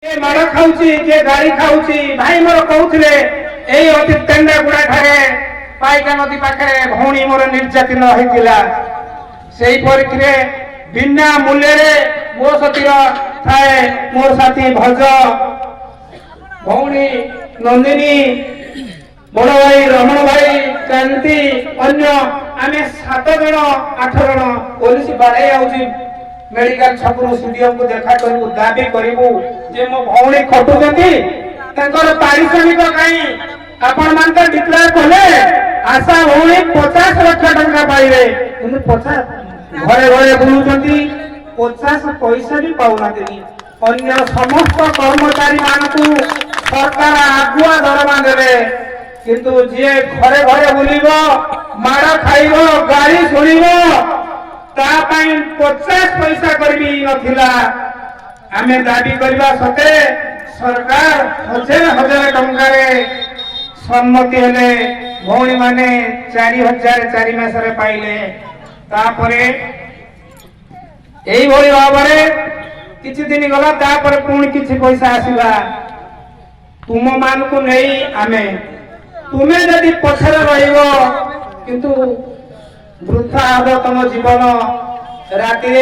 माड़ खाऊची जे गाड़ी खाऊची भाई मोर कहूले एई अति तेंडागुड़ा ठारे पाइका नदी पाखे भौणी मोर निर्यातन होइतिला सेई परिखिरे बिना मूल्य रे मो सतीर थाए मोर साथी भज भौणी नंदिनी बड़ भाई रमण भाई कांति अन्य आमे 7 जण 8 जण पुलिस बाड़े आउची मेडिकल छकरू सीडीएम को देखा करू दाबी करू जे मो भौणी खटुचंती तांकर पारिश्रमिक काई आपण मान तो डिक्लेयर कले आशा भौणी 50 लाख टंका पाइबे किंतु 50 घरे घरे बुलुचंती 50 पैसा भी पाउनाती अन्य समस्त कर्मचारी मानकू सरकार आगुआ दरमा देबे किंतु जे घरे घरे बुलिबो माड़ खाइबो गाड़ी सुनिबो ता 50 पैसा करबी नथिला आमे दाबी करबा सते सरकार हजार टंका रे सम्मति हेले भौणी माने 4000 4 मास रे पाइले तापरे एई भली भाबरे किछि दिन गला तापरे पुणी किछि पैसा आसीला तुम मान को नहीं आमे तुमे यदि पछरे रहिबो किंतु वृथा हब तुम जीवन राति